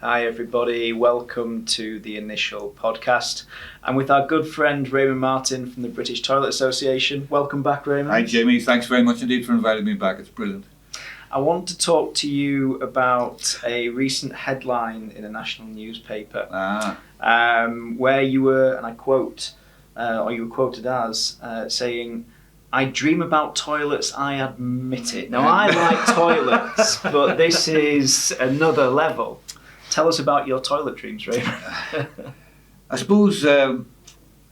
Hi everybody, welcome to the initial podcast. I'm with our good friend Raymond Martin from the British Toilet Association. Welcome back, Raymond. Hi Jamie, thanks very much indeed for inviting me back, it's brilliant. I want to talk to you about a recent headline in a national newspaper where you were, and I quote, or you were quoted as saying, "I dream about toilets, I admit it." Now I like toilets, but this is another level. Tell us about your toilet dreams, Raymond. I suppose, and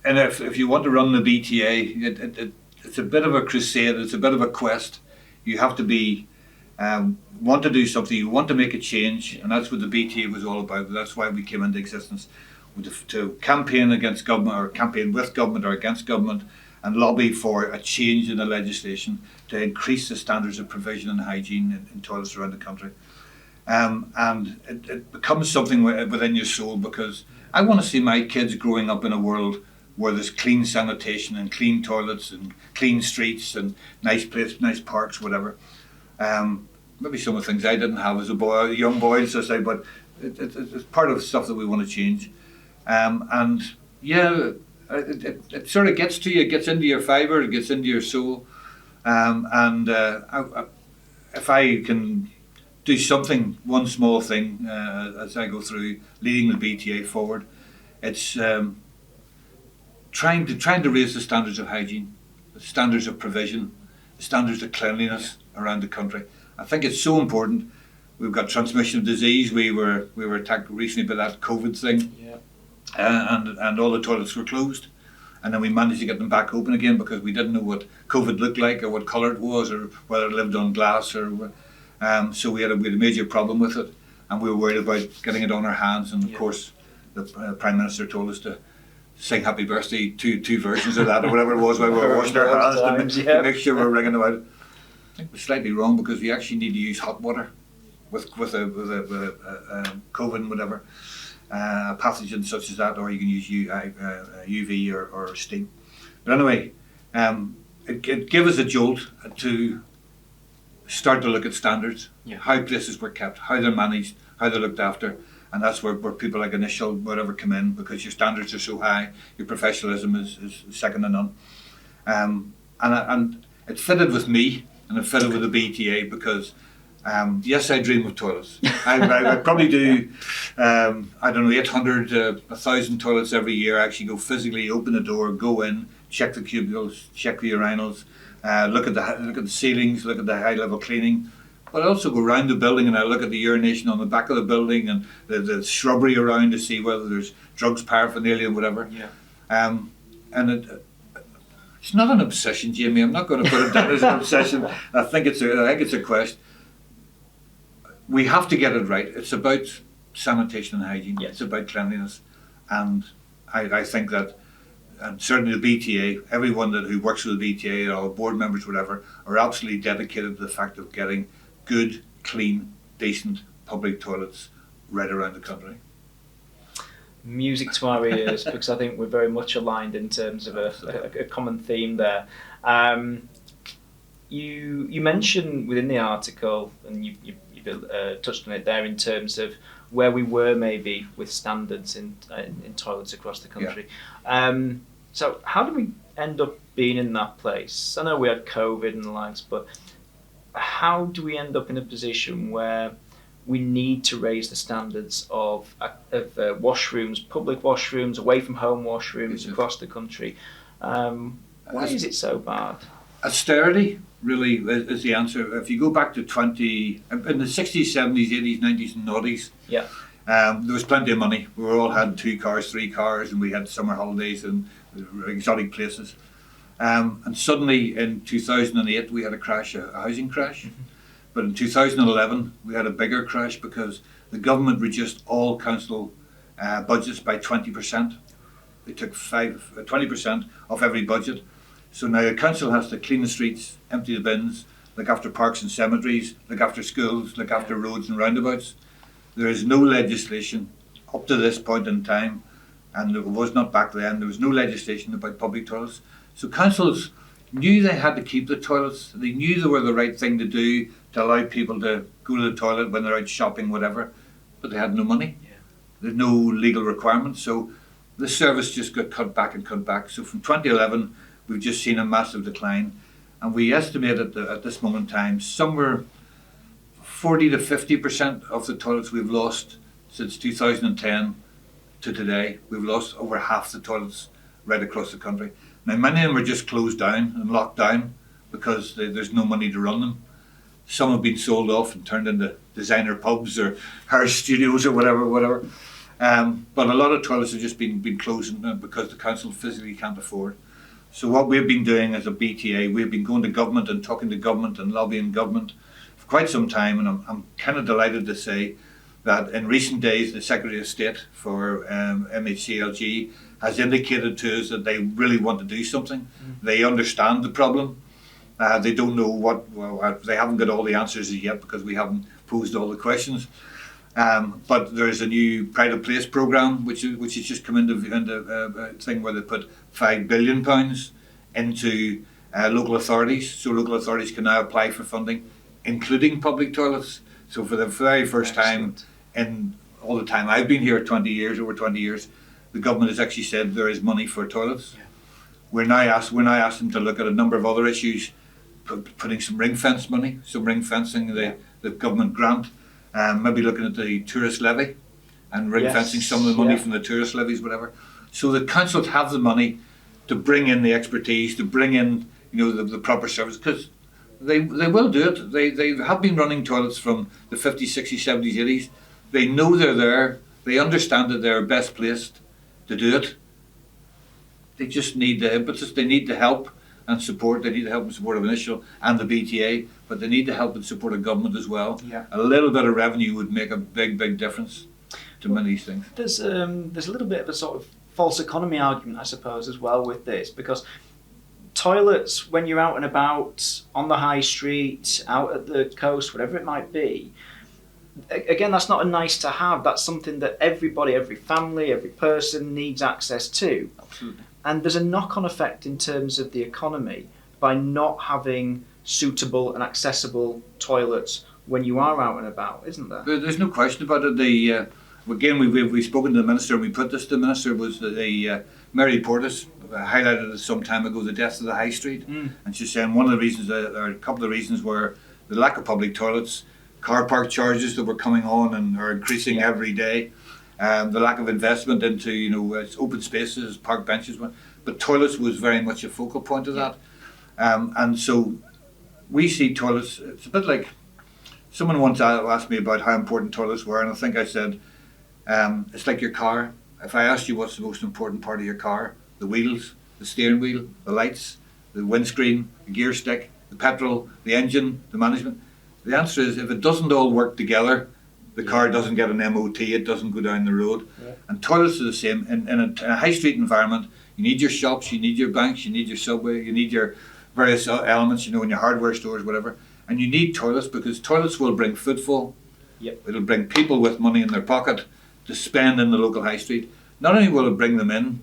if you want to run the BTA, it's a bit of a crusade, it's a bit of a quest. You have to be, want to do something, you want to make a change, and that's what the BTA was all about. That's why we came into existence, to campaign against government, or campaign with government or against government, and lobby for a change in the legislation to increase the standards of provision and hygiene in toilets around the country. And it becomes something within your soul, because I want to see my kids growing up in a world where there's clean sanitation and clean toilets and clean streets and nice parks, whatever. Maybe some of the things I didn't have as a young boy, so to say, but it's part of the stuff that we want to change. And yeah, it sort of gets to you, it gets into your fibre, it gets into your soul. If I can do something, one small thing, as I go through leading the BTA forward, it's trying to raise the standards of hygiene, the standards of provision, the standards of cleanliness around the country. I think it's so important. We've got transmission of disease. We were attacked recently by that COVID thing, and all the toilets were closed, and then we managed to get them back open again because we didn't know what COVID looked like or what colour it was or whether it lived on glass or. So we had a major problem with it, and we were worried about getting it on our hands. And of course, the Prime Minister told us to sing "Happy Birthday" two versions of that or whatever it was while we were washing our hands to make sure we were ringing about it. I think we're slightly wrong, because you actually need to use hot water with a COVID and whatever pathogen such as that, or you can use UV or steam. But anyway, it gave us a jolt to start to look at standards, how places were kept, how they're managed, how they're looked after, and that's where people like Initial, whatever, come in, because your standards are so high, your professionalism is second to none. And it fitted with me, and it fitted with the BTA, because yes, I dream of toilets. I probably do, 800, 1,000 toilets every year. I actually go physically, open the door, go in, check the cubicles, check the urinals, look at the ceilings, look at the high level cleaning. But I also go around the building and I look at the urination on the back of the building and the shrubbery around to see whether there's drugs, paraphernalia, whatever. And it's not an obsession, Jamie. I'm not going to put it down as an obsession. I think it's a quest. We have to get it right. It's about sanitation and hygiene. It's about cleanliness, and I think that. And certainly the BTA, everyone who works with the BTA, all board members, whatever, are absolutely dedicated to the fact of getting good, clean, decent public toilets right around the country. Music to our ears, because I think we're very much aligned in terms of a common theme there. You mentioned within the article, and you touched on it there, in terms of where we were maybe with standards in toilets across the country. So how did we end up being in that place? I know we had COVID and the likes, but how do we end up in a position where we need to raise the standards of washrooms, public washrooms, away from home washrooms across the country? Why is it so bad? Austerity really is the answer. If you go back to in the 60s, 70s, 80s, 90s and noughties, there was plenty of money. We all had 2 cars, 3 cars, and we had summer holidays and exotic places. And suddenly in 2008 we had a housing crash. But in 2011 we had a bigger crash because the government reduced all council budgets by 20%. They took 20% off every budget. So now the council has to clean the streets, empty the bins, look after parks and cemeteries, look after schools, look after roads and roundabouts. There is no legislation up to this point in time, and it was not back then, there was no legislation about public toilets. So councils knew they had to keep the toilets, they knew they were the right thing to do to allow people to go to the toilet when they're out shopping, whatever. but they had no money. Yeah. There's no legal requirements, so the service just got cut back and cut back. So from 2011, we've just seen a massive decline, and we estimate at this moment in time somewhere 40 to 50% of the toilets we've lost since 2010 to today. We've lost over half the toilets right across the country. Now, many of them are just closed down and locked down because there's no money to run them. Some have been sold off and turned into designer pubs or hair studios or whatever. But a lot of toilets have just been closing because the council physically can't afford. So what we've been doing as a BTA, we've been going to government and talking to government and lobbying government for quite some time, and I'm kind of delighted to say that in recent days the Secretary of State for MHCLG has indicated to us that they really want to do something. They understand the problem. They don't know they haven't got all the answers yet because we haven't posed all the questions. But there's a new pride of place programme which has just come into a thing where they put £5 billion into local authorities, so local authorities can now apply for funding, including public toilets. So for the very first time in all the time I've been here, over 20 years, the government has actually said there is money for toilets. Yeah. We're now asking to look at a number of other issues, putting some ring fence money, some ring fencing the government grant. Maybe looking at the tourist levy and ring fencing some of the money from the tourist levies, whatever. So the councils have the money to bring in the expertise, to bring in the proper service, because they will do it. They have been running toilets from the 50s, 60s, 70s, 80s. They know they're there. They understand that they're best placed to do it. They just need the impetus. They need the help and support. They need the help and support of Initial and the BTA, but they need the help and support of government as well. Yeah. A little bit of revenue would make a big difference to many of these things. There's a little bit of a sort of false economy argument, I suppose, as well with this, because toilets, when you're out and about on the high street, out at the coast, whatever it might be, again, that's not a nice to have. That's something that everybody, every family, every person needs access to. Absolutely. And there's a knock-on effect in terms of the economy by not having suitable and accessible toilets when you are out and about, isn't there? There's no question about it. Again, we've spoken to the Minister, and we put this to the Minister, was the Mary Portis highlighted it some time ago, the deaths of the high street. And she's saying one of the reasons, or a couple of reasons, were the lack of public toilets, car park charges that were coming on and are increasing every day, the lack of investment into open spaces, park benches, but toilets was very much a focal point of that. And so we see toilets, it's a bit like, someone once asked me about how important toilets were, and I think I said, it's like your car. If I asked you what's the most important part of your car, the wheels, the steering wheel, the lights, the windscreen, the gear stick, the petrol, the engine, the management, the answer is if it doesn't all work together, the car doesn't get an MOT, it doesn't go down the road. Yeah. And toilets are the same. In a high street environment, you need your shops, you need your banks, you need your subway, you need your various elements, in your hardware stores, whatever. And you need toilets because toilets will bring footfall. Yep. It'll bring people with money in their pocket to spend in the local high street. Not only will it bring them in,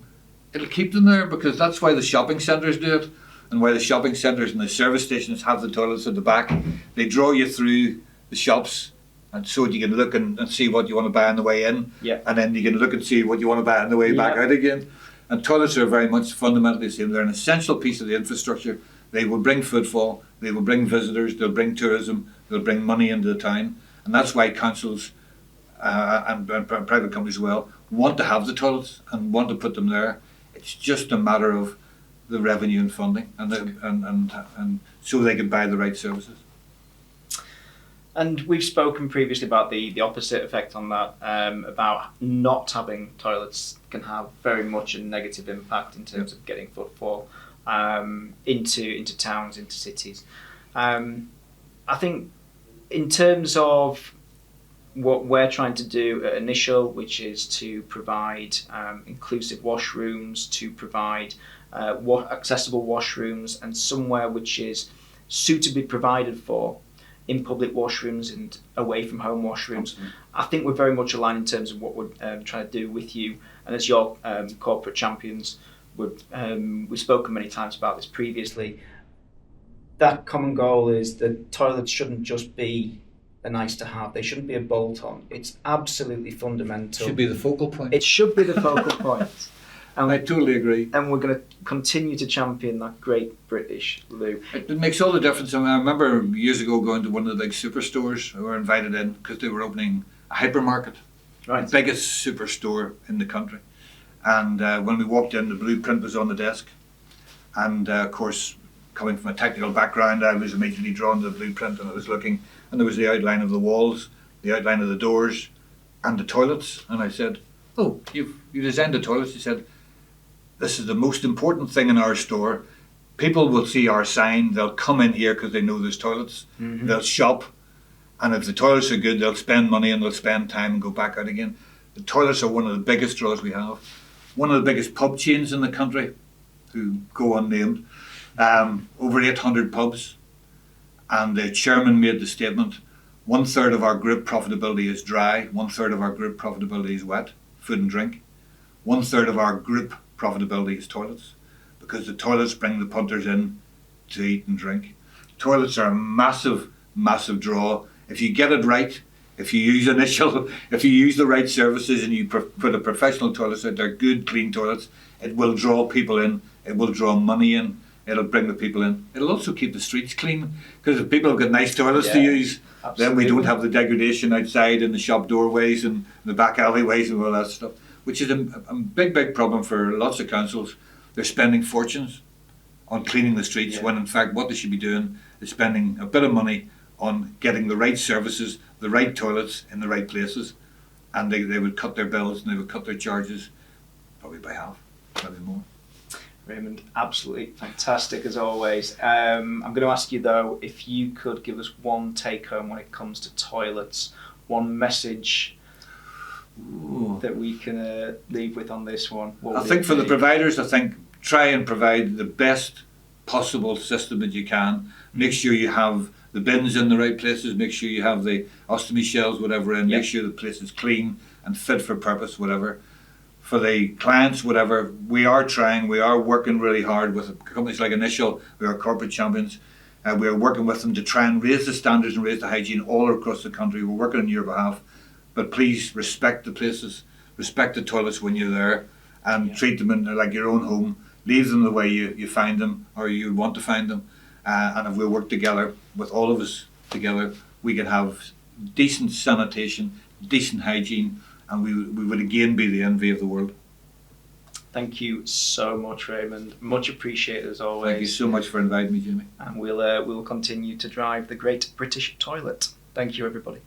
it'll keep them there, because that's why the shopping centres do it, and why the shopping centres and the service stations have the toilets at the back. They draw you through the shops, and so you can look and see what you want to buy on the way in, and then you can look and see what you want to buy on the way back out again. And toilets are very much fundamentally the same. They're an essential piece of the infrastructure. They will bring footfall, they will bring visitors, they'll bring tourism, they'll bring money into the town, and that's why councils and private companies as well want to have the toilets and want to put them there. It's just a matter of the revenue and funding, and so they can buy the right services. And we've spoken previously about the opposite effect on that, about not having toilets can have very much a negative impact in terms of getting footfall into towns, into cities. I think in terms of what we're trying to do at Initial, which is to provide inclusive washrooms, to provide accessible washrooms, and somewhere which is suitably provided for in public washrooms and away from home washrooms. Mm-hmm. I think we're very much aligned in terms of what we're trying to do with you, and as your corporate champions, we've spoken many times about this previously. That common goal is that toilets shouldn't just be a nice to have. They shouldn't be a bolt on. It's absolutely fundamental. Should be the focal point. It should be the focal point. And I totally agree. And we're going to continue to champion that great British loo. It makes all the difference. I remember years ago going to one of the big superstores. We were invited in because they were opening a hypermarket, Right. the biggest superstore in the country. And when we walked in, the blueprint was on the desk. And of course, coming from a technical background, I was immediately drawn to the blueprint, and I was looking, and there was the outline of the walls, the outline of the doors, and the toilets. And I said, "Oh, you designed the toilets?" He said, "This is the most important thing in our store. People will see our sign, they'll come in here because they know there's toilets, they'll shop, and if the toilets are good, they'll spend money and they'll spend time and go back out again. The toilets are one of the biggest draws we have. One of the biggest pub chains in the country, who go unnamed, over 800 pubs, and the chairman made the statement, 1/3 of our group profitability is dry, 1/3 of our group profitability is wet, food and drink, 1/3 of our group profitability is toilets, because the toilets bring the punters in to eat and drink. Toilets are a massive, massive draw. If you get it right, if you use the right services and you put a professional toilets out there, good, clean toilets, it will draw people in, it will draw money in, it'll bring the people in. It'll also keep the streets clean, because if people have got nice toilets to use, then we don't have the degradation outside in the shop doorways and the back alleyways and all that stuff, which is a big, big problem for lots of councils. They're spending fortunes on cleaning the streets, when in fact what they should be doing is spending a bit of money on getting the right services, the right toilets in the right places, and they would cut their bills and they would cut their charges probably by half, maybe more. Raymond, absolutely fantastic as always. I'm going to ask you though, if you could give us one take home when it comes to toilets, one message that we can leave with on this one. I think for the providers, I think try and provide the best possible system that you can. Make sure you have the bins in the right places, make sure you have the ostomy shells, whatever, in, make sure the place is clean and fit for purpose, whatever. For the clients, whatever, we are working really hard with companies like Initial, we are corporate champions. We are working with them to try and raise the standards and raise the hygiene all across the country. We're working on your behalf, but please respect the places, respect the toilets when you're there, and treat them like your own home. Leave them the way you find them, or you want to find them. And if we work together, with all of us together, we can have decent sanitation, decent hygiene, and we would again be the envy of the world. Thank you so much, Raymond. Much appreciated as always. Thank you so much for inviting me, Jamie. And we'll continue to drive the great British toilet. Thank you, everybody.